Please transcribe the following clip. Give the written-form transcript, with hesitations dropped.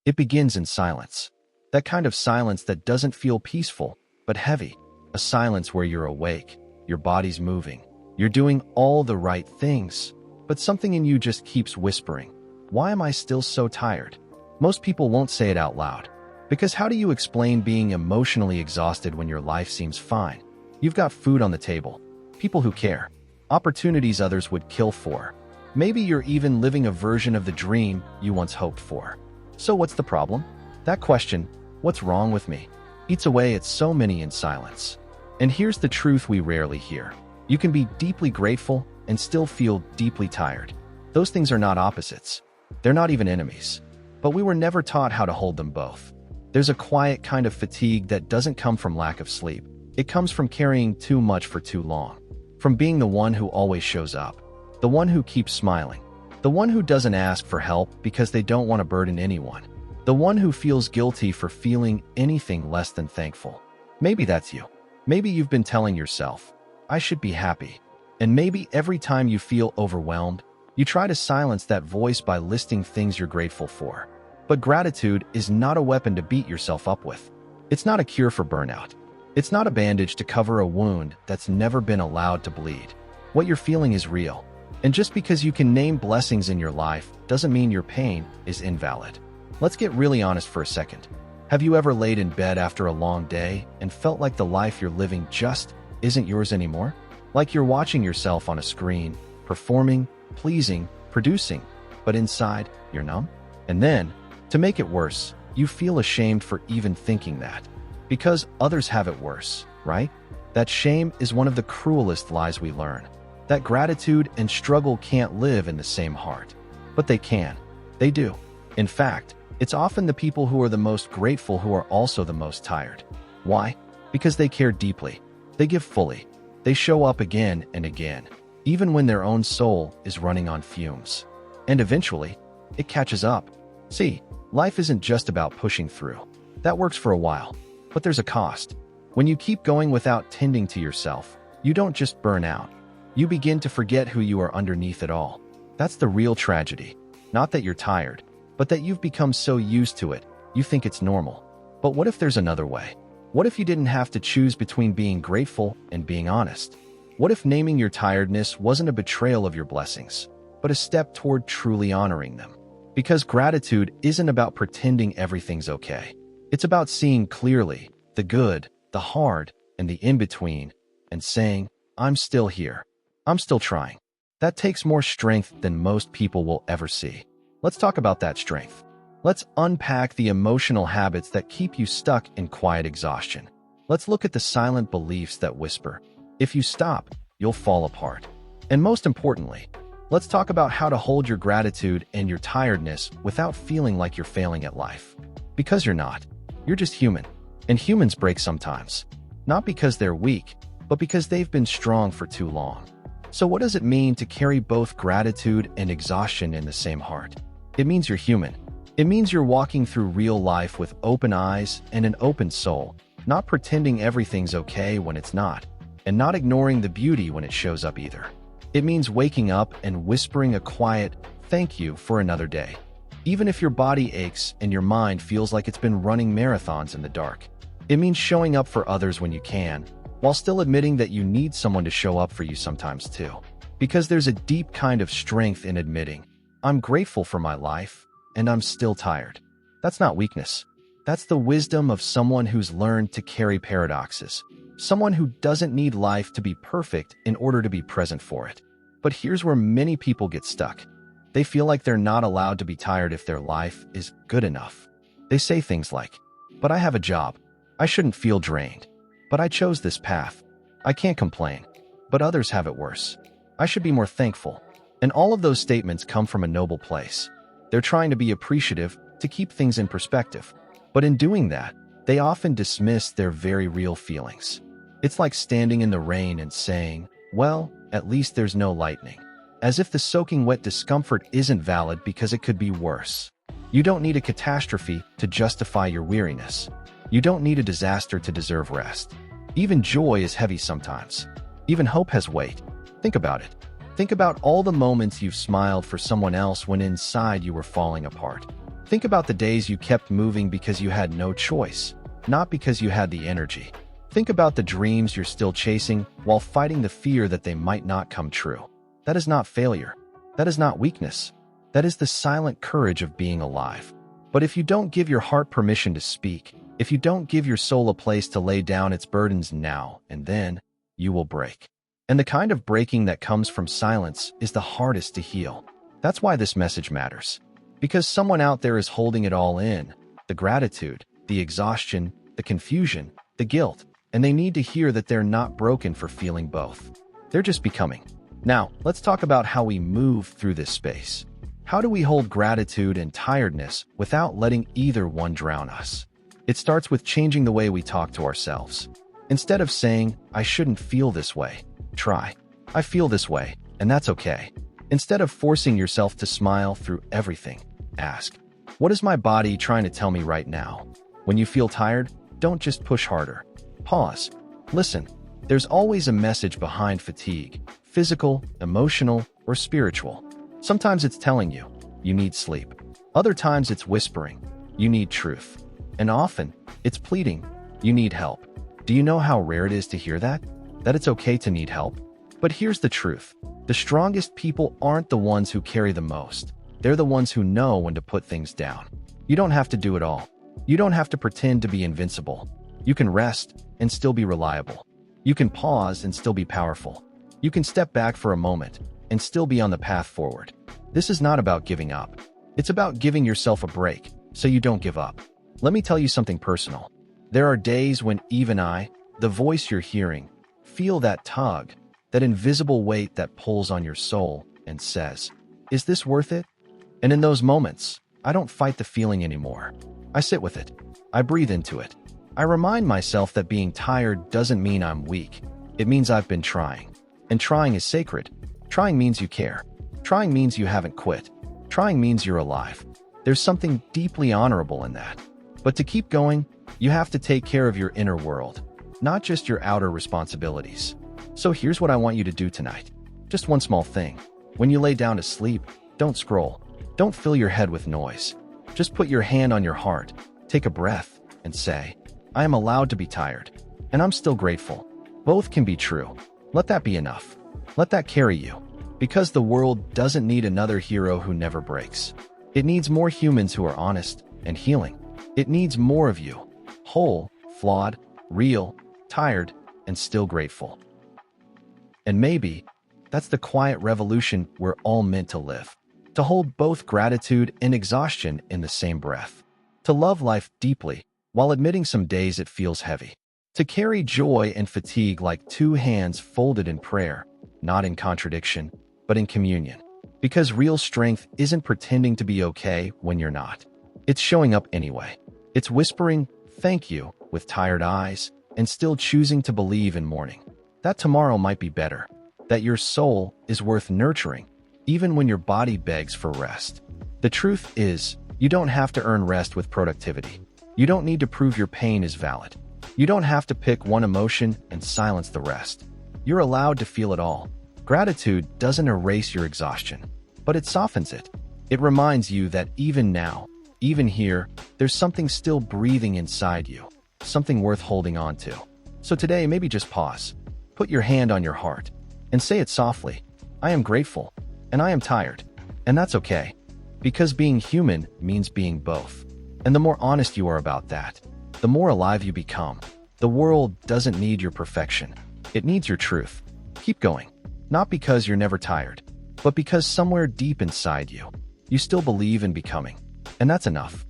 It begins in silence. That kind of silence that doesn't feel peaceful, but heavy. A silence where you're awake, your body's moving, you're doing all the right things, but something in you just keeps whispering, "Why am I still so tired?" Most people won't say it out loud. Because how do you explain being emotionally exhausted when your life seems fine? You've got food on the table, people who care, opportunities others would kill for. Maybe you're even living a version of the dream you once hoped for. So what's the problem? That question, "What's wrong with me?" eats away at so many in silence. And here's the truth we rarely hear. You can be deeply grateful and still feel deeply tired. Those things are not opposites. They're not even enemies. But we were never taught how to hold them both. There's a quiet kind of fatigue that doesn't come from lack of sleep. It comes from carrying too much for too long. From being the one who always shows up. The one who keeps smiling. The one who doesn't ask for help because they don't want to burden anyone. The one who feels guilty for feeling anything less than thankful. Maybe that's you. Maybe you've been telling yourself, "I should be happy." And maybe every time you feel overwhelmed, you try to silence that voice by listing things you're grateful for. But gratitude is not a weapon to beat yourself up with. It's not a cure for burnout. It's not a bandage to cover a wound that's never been allowed to bleed. What you're feeling is real. And just because you can name blessings in your life doesn't mean your pain is invalid. Let's get really honest for a second. Have you ever laid in bed after a long day and felt like the life you're living just isn't yours anymore? Like you're watching yourself on a screen, performing, pleasing, producing, but inside, you're numb? And then, to make it worse, you feel ashamed for even thinking that. Because others have it worse, right? That shame is one of the cruelest lies we learn. That gratitude and struggle can't live in the same heart. But they can. They do. In fact, it's often the people who are the most grateful who are also the most tired. Why? Because they care deeply. They give fully. They show up again and again, even when their own soul is running on fumes. And eventually, it catches up. See, life isn't just about pushing through. That works for a while, but there's a cost. When you keep going without tending to yourself, you don't just burn out. You begin to forget who you are underneath it all. That's the real tragedy. Not that you're tired, but that you've become so used to it, you think it's normal. But what if there's another way? What if you didn't have to choose between being grateful and being honest? What if naming your tiredness wasn't a betrayal of your blessings, but a step toward truly honoring them? Because gratitude isn't about pretending everything's okay. It's about seeing clearly the good, the hard, and the in-between, and saying, "I'm still here. I'm still trying." That takes more strength than most people will ever see. Let's talk about that strength. Let's unpack the emotional habits that keep you stuck in quiet exhaustion. Let's look at the silent beliefs that whisper, "If you stop, you'll fall apart." And most importantly, let's talk about how to hold your gratitude and your tiredness without feeling like you're failing at life. Because you're not. You're just human. And humans break sometimes. Not because they're weak, but because they've been strong for too long. So what does it mean to carry both gratitude and exhaustion in the same heart? It means you're human. It means you're walking through real life with open eyes and an open soul, not pretending everything's okay when it's not, and not ignoring the beauty when it shows up either. It means waking up and whispering a quiet, "Thank you" for another day. Even if your body aches and your mind feels like it's been running marathons in the dark. It means showing up for others when you can, while still admitting that you need someone to show up for you sometimes too. Because there's a deep kind of strength in admitting, "I'm grateful for my life, and I'm still tired." That's not weakness. That's the wisdom of someone who's learned to carry paradoxes. Someone who doesn't need life to be perfect in order to be present for it. But here's where many people get stuck. They feel like they're not allowed to be tired if their life is good enough. They say things like, "But I have a job. I shouldn't feel drained. But I chose this path. I can't complain. But others have it worse. I should be more thankful." And all of those statements come from a noble place. They're trying to be appreciative, to keep things in perspective. But in doing that, they often dismiss their very real feelings. It's like standing in the rain and saying, "Well, at least there's no lightning." As if the soaking wet discomfort isn't valid because it could be worse. You don't need a catastrophe to justify your weariness. You don't need a disaster to deserve rest. Even joy is heavy sometimes. Even hope has weight. Think about it. Think about all the moments you've smiled for someone else when inside you were falling apart. Think about the days you kept moving because you had no choice, not because you had the energy. Think about the dreams you're still chasing while fighting the fear that they might not come true. That is not failure. That is not weakness. That is the silent courage of being alive. But if you don't give your heart permission to speak, if you don't give your soul a place to lay down its burdens now and then, you will break. And the kind of breaking that comes from silence is the hardest to heal. That's why this message matters. Because someone out there is holding it all in, the gratitude, the exhaustion, the confusion, the guilt, and they need to hear that they're not broken for feeling both. They're just becoming. Now, let's talk about how we move through this space. How do we hold gratitude and tiredness without letting either one drown us? It starts with changing the way we talk to ourselves. Instead of saying, "I shouldn't feel this way," try, "I feel this way, and that's okay." Instead of forcing yourself to smile through everything, ask, "What is my body trying to tell me right now?" When you feel tired, don't just push harder. Pause. Listen. There's always a message behind fatigue, physical, emotional, or spiritual. Sometimes it's telling you, you need sleep. Other times it's whispering, you need truth. And often, it's pleading, you need help. Do you know how rare it is to hear that? That it's okay to need help? But here's the truth. The strongest people aren't the ones who carry the most. They're the ones who know when to put things down. You don't have to do it all. You don't have to pretend to be invincible. You can rest and still be reliable. You can pause and still be powerful. You can step back for a moment and still be on the path forward. This is not about giving up. It's about giving yourself a break so you don't give up. Let me tell you something personal. There are days when even I, the voice you're hearing, feel that tug, that invisible weight that pulls on your soul and says, "Is this worth it?" And in those moments, I don't fight the feeling anymore. I sit with it. I breathe into it. I remind myself that being tired doesn't mean I'm weak. It means I've been trying. And trying is sacred. Trying means you care. Trying means you haven't quit. Trying means you're alive. There's something deeply honorable in that. But to keep going, you have to take care of your inner world, not just your outer responsibilities. So here's what I want you to do tonight. Just one small thing. When you lay down to sleep, don't scroll. Don't fill your head with noise. Just put your hand on your heart, take a breath, and say, "I am allowed to be tired, and I'm still grateful." Both can be true. Let that be enough. Let that carry you. Because the world doesn't need another hero who never breaks. It needs more humans who are honest and healing. It needs more of you. Whole, flawed, real, tired, and still grateful. And maybe that's the quiet revolution we're all meant to live. To hold both gratitude and exhaustion in the same breath. To love life deeply while admitting some days it feels heavy. To carry joy and fatigue like two hands folded in prayer, not in contradiction, but in communion. Because real strength isn't pretending to be okay when you're not. It's showing up anyway. It's whispering, "Thank you," with tired eyes, and still choosing to believe in morning. That tomorrow might be better. That your soul is worth nurturing, even when your body begs for rest. The truth is, you don't have to earn rest with productivity. You don't need to prove your pain is valid. You don't have to pick one emotion and silence the rest. You're allowed to feel it all. Gratitude doesn't erase your exhaustion, but it softens it. It reminds you that even now, even here, there's something still breathing inside you, something worth holding on to. So today, maybe just pause. Put your hand on your heart and say it softly. "I am grateful, and I am tired, and that's okay." Because being human means being both. And the more honest you are about that, the more alive you become. The world doesn't need your perfection. It needs your truth. Keep going. Not because you're never tired, but because somewhere deep inside you, you still believe in becoming. And that's enough.